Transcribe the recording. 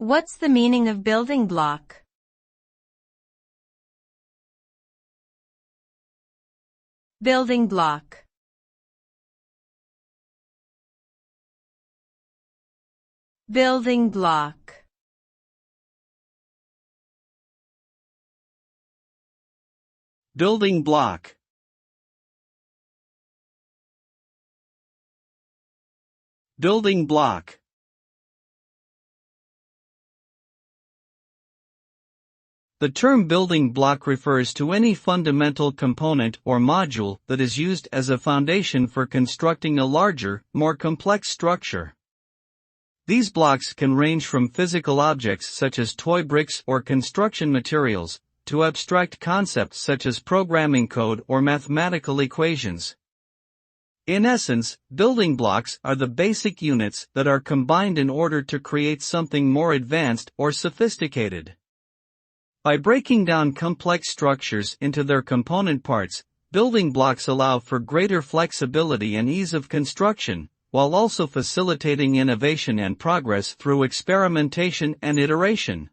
What's the meaning of building block? Building block. Building block. Building block. Building block. The term building block refers to any fundamental component or module that is used as a foundation for constructing a larger, more complex structure. These blocks can range from physical objects such as toy bricks or construction materials, to abstract concepts such as programming code or mathematical equations. In essence, building blocks are the basic units that are combined in order to create something more advanced or sophisticated. By breaking down complex structures into their component parts, building blocks allow for greater flexibility and ease of construction, while also facilitating innovation and progress through experimentation and iteration.